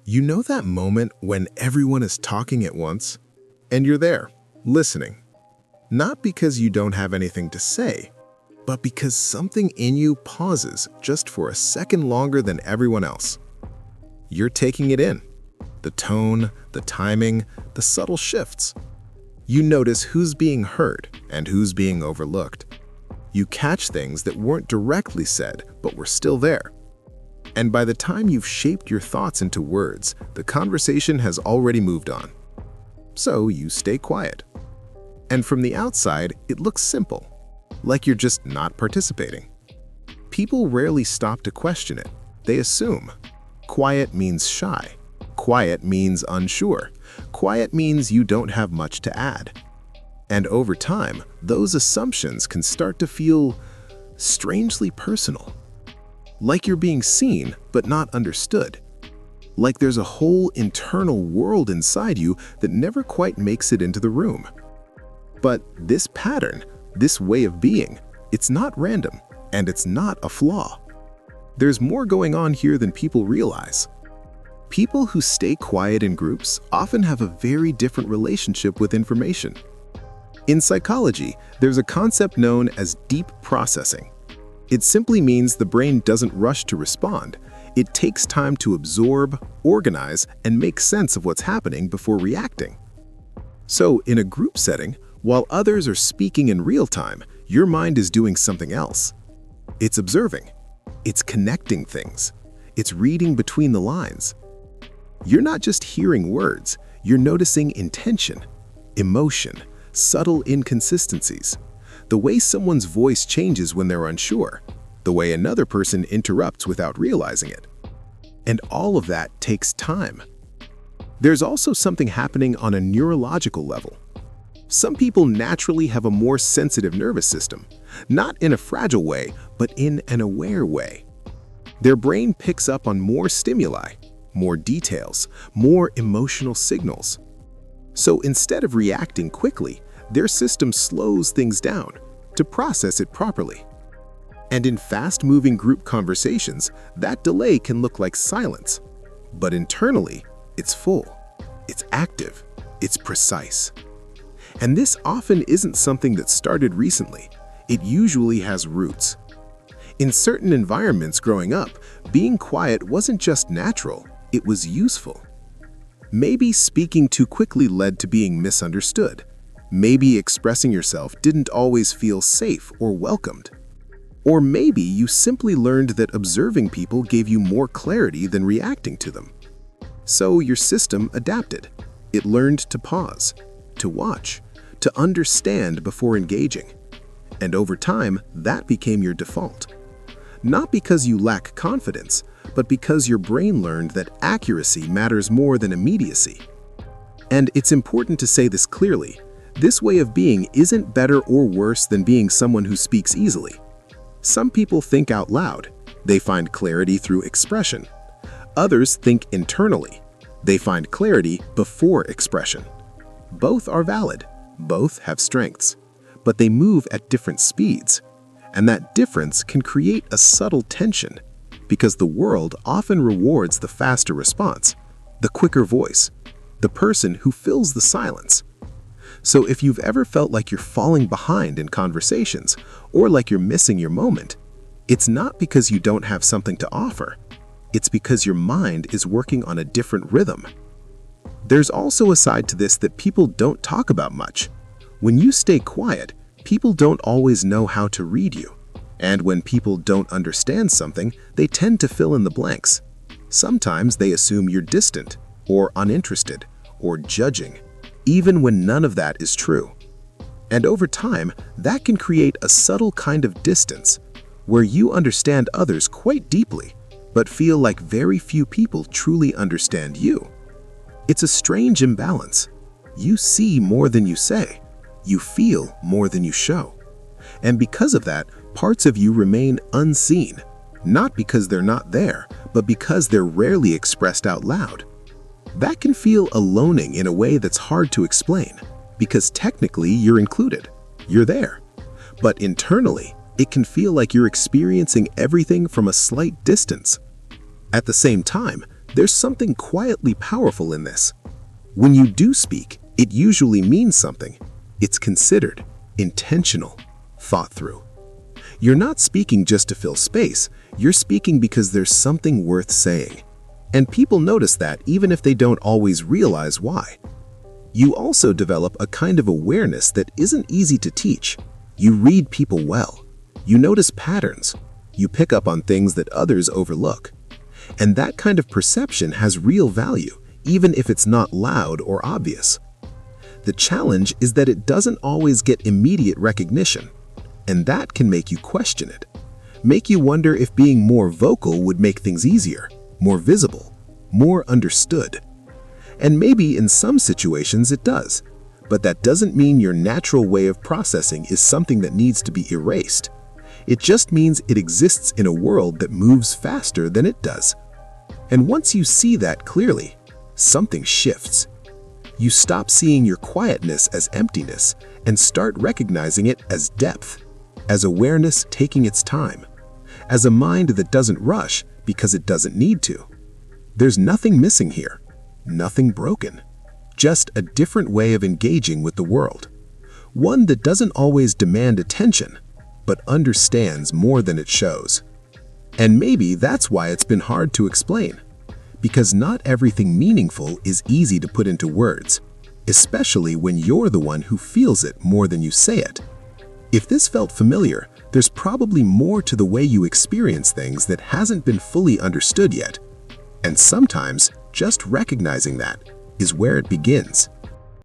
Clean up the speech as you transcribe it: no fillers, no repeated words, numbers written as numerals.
You know that moment when everyone is talking at once, and you're there, listening, not because you don't have anything to say, but because something in you pauses just for a second longer than everyone else. You're taking it in. The tone, the timing, the subtle shifts. You notice who's being heard and who's being overlooked. You catch things that weren't directly said, but were still there. And by the time you've shaped your thoughts into words, the conversation has already moved on. So you stay quiet. And from the outside, it looks simple, like you're just not participating. People rarely stop to question it. They assume. Quiet means shy. Quiet means unsure. Quiet means you don't have much to add. And over time, those assumptions can start to feel strangely personal. Like you're being seen, but not understood. Like there's a whole internal world inside you that never quite makes it into the room. But this pattern, this way of being, it's not random, and it's not a flaw. There's more going on here than people realize. People who stay quiet in groups often have a very different relationship with information. In psychology, there's a concept known as deep processing. It simply means the brain doesn't rush to respond. It takes time to absorb, organize, and make sense of what's happening before reacting. So, in a group setting, while others are speaking in real time, your mind is doing something else. It's observing. It's connecting things. It's reading between the lines. You're not just hearing words, you're noticing intention, emotion, subtle inconsistencies, the way someone's voice changes when they're unsure, the way another person interrupts without realizing it. And all of that takes time. There's also something happening on a neurological level. Some people naturally have a more sensitive nervous system, not in a fragile way, but in an aware way. Their brain picks up on more stimuli, more details, more emotional signals. So instead of reacting quickly, their system slows things down to process it properly. And in fast-moving group conversations, that delay can look like silence. But internally, it's full, it's active, it's precise. And this often isn't something that started recently. It usually has roots. In certain environments growing up, being quiet wasn't just natural, it was useful. Maybe speaking too quickly led to being misunderstood. Maybe expressing yourself didn't always feel safe or welcomed. Or maybe you simply learned that observing people gave you more clarity than reacting to them. So your system adapted. It learned to pause, to watch, to understand before engaging. And over time, that became your default. Not because you lack confidence, but because your brain learned that accuracy matters more than immediacy. And it's important to say this clearly. This way of being isn't better or worse than being someone who speaks easily. Some people think out loud. They find clarity through expression. Others think internally. They find clarity before expression. Both are valid. Both have strengths. But they move at different speeds. And that difference can create a subtle tension, because the world often rewards the faster response, the quicker voice, the person who fills the silence. So if you've ever felt like you're falling behind in conversations, or like you're missing your moment, it's not because you don't have something to offer. It's because your mind is working on a different rhythm. There's also a side to this that people don't talk about much. When you stay quiet, people don't always know how to read you. And when people don't understand something, they tend to fill in the blanks. Sometimes they assume you're distant, or uninterested, or judging, even when none of that is true. And over time, that can create a subtle kind of distance, where you understand others quite deeply, but feel like very few people truly understand you. It's a strange imbalance. You see more than you say. You feel more than you show. And because of that, parts of you remain unseen, not because they're not there, but because they're rarely expressed out loud. That can feel aloning in a way that's hard to explain, because technically you're included, you're there. But internally, it can feel like you're experiencing everything from a slight distance. At the same time, There's something quietly powerful in this. When you do speak, it usually means something. It's considered, intentional, thought through. You're not speaking just to fill space, you're speaking because there's something worth saying. And people notice that even if they don't always realize why. You also develop a kind of awareness that isn't easy to teach. You read people well. You notice patterns. You pick up on things that others overlook. And that kind of perception has real value, even if it's not loud or obvious. The challenge is that it doesn't always get immediate recognition, and that can make you question it. Make you wonder if being more vocal would make things easier, more visible, more understood. And maybe in some situations it does, but that doesn't mean your natural way of processing is something that needs to be erased. It just means it exists in a world that moves faster than it does. And once you see that clearly, something shifts. You stop seeing your quietness as emptiness and start recognizing it as depth, as awareness taking its time, as a mind that doesn't rush because it doesn't need to. There's nothing missing here, nothing broken, just a different way of engaging with the world. One that doesn't always demand attention, but understands more than it shows. And maybe that's why it's been hard to explain, because not everything meaningful is easy to put into words, especially when you're the one who feels it more than you say it. If this felt familiar, there's probably more to the way you experience things that hasn't been fully understood yet. And sometimes, just recognizing that is where it begins.